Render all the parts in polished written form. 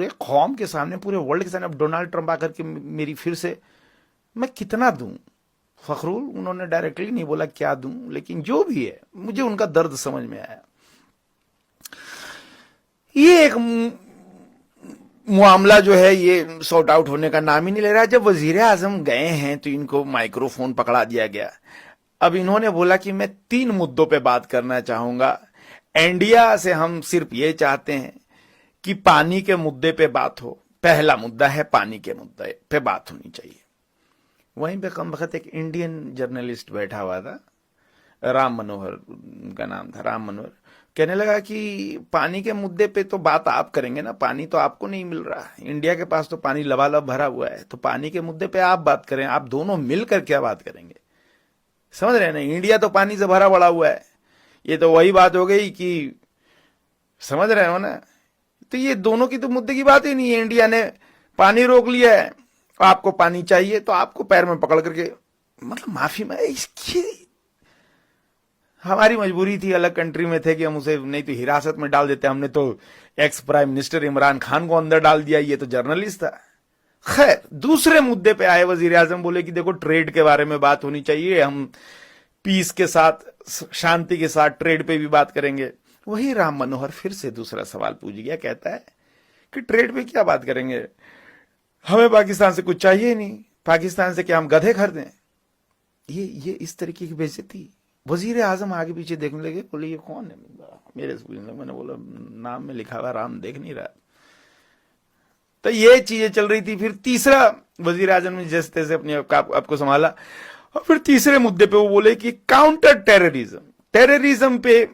पूरे कौम के सामने, पूरे वर्ल्ड के सामने अब डोनाल्ड ट्रंप आकर के मेरी फिर से, मैं कितना दूं फखरुल? उन्होंने डायरेक्टली नहीं बोला क्या दूं, लेकिन जो भी है मुझे उनका दर्द समझ में आया। ये एक मामला जो है ये सॉर्ट आउट होने का नाम ही नहीं ले रहा। जब वजीर आजम गए हैं तो इनको माइक्रोफोन पकड़ा दिया गया। अब इन्होंने बोला कि मैं 3 मुद्दों पे बात करना चाहूंगा। इंडिया से हम सिर्फ ये चाहते हैं कि पानी के मुद्दे पे बात हो। पहला मुद्दा है पानी के मुद्दे पे बात होनी चाहिए। वहीं पे कम वक्त एक इंडियन जर्नलिस्ट बैठा हुआ था, राम मनोहर का नाम था, राम मनोहर, कहने लगा कि पानी के मुद्दे पे तो बात आप करेंगे ना, पानी तो आपको नहीं मिल रहा, इंडिया के पास तो पानी लबालब भरा हुआ है, तो पानी के मुद्दे पे आप बात करें, आप दोनों मिलकर क्या बात करेंगे? समझ रहे हैं ना, इंडिया तो पानी से भरा पड़ा हुआ है। ये तो वही बात हो गई कि, समझ रहे हो ना, तो ये दोनों की तो मुद्दे की बात ही नहीं है। इंडिया ने पानी रोक लिया है, आपको पानी चाहिए तो आपको पैर में पकड़ करके, मतलब माफी में, इसकी हमारी मजबूरी थी, अलग कंट्री में थे कि हम उसे नहीं तो हिरासत में डाल देते। हमने तो ex prime minister Imran Khan को अंदर डाल दिया, ये तो जर्नलिस्ट था। खैर, दूसरे मुद्दे पे आए वजीर आजम, बोले कि देखो ट्रेड के बारे में बात होनी चाहिए, हम पीस के साथ, शांति के साथ ट्रेड पे भी बात करेंगे। वही राम मनोहर फिर से दूसरा सवाल पूछ गया, कहता है कि ट्रेड पे क्या बात करेंगे, हमें पाकिस्तान से कुछ चाहिए नहीं, पाकिस्तान से क्या हम गधे खरीदें? ये इस तरीके की बेइज्जती। वजीर आजम आगे पीछे देखने लगे, बोले ये कौन है मेरे से पूछने। मैंने बोला नाम में लिखा हुआ राम देख नहीं रहा। तो ये चीजें चल रही थी। फिर तीसरा, वजीर आजम ने जैसे तैसे अपने आपको संभाला, और फिर तीसरे मुद्दे पे वो बोले कि काउंटर टेररिज्म, टेररिज्म पे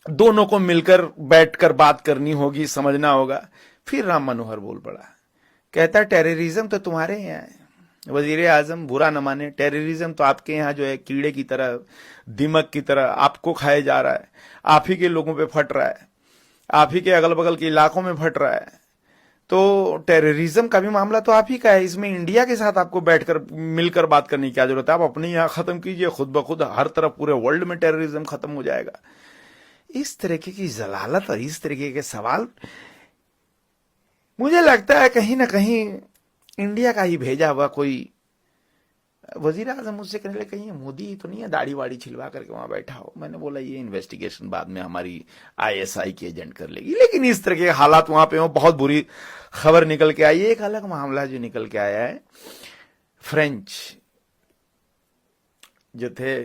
दोनों को मिलकर बैठकर बात करनी होगी, समझना होगा। फिर राम मनोहर बोल पड़ा, कहता टेररिज्म तो तुम्हारे यहाँ है वजीर आजम, बुरा न माने, टेररिज्म तो आपके यहाँ जो है कीड़े की तरह, दिमक की तरह आपको खाए जा रहा है, आप ही के लोगों पे फट रहा है, आप ही के अगल बगल के इलाकों में फट रहा है। तो टेररिज्म का भी मामला तो आप ही का है, इसमें इंडिया के साथ आपको बैठकर मिलकर बात करने की क्या जरूरत है? आप अपने यहाँ खत्म कीजिए, खुद ब खुद हर तरफ पूरे वर्ल्ड में टेररिज्म खत्म हो जाएगा। इस तरीके की जलालत और इस तरीके के सवाल, मुझे लगता है कहीं ना कहीं इंडिया का ही भेजा हुआ कोई वजीर आजम मुझसे कहने लगे, कहीं मोदी तो नहीं है दाढ़ी वाड़ी छिलवा करके वहां बैठा हो? मैंने बोला ये इन्वेस्टिगेशन बाद में हमारी आईएसआई की एजेंट कर लेगी। लेकिन इस तरह के हालात वहां पे हो, बहुत बुरी खबर निकल के आई। एक अलग मामला जो निकल के आया है, फ्रेंच जो थे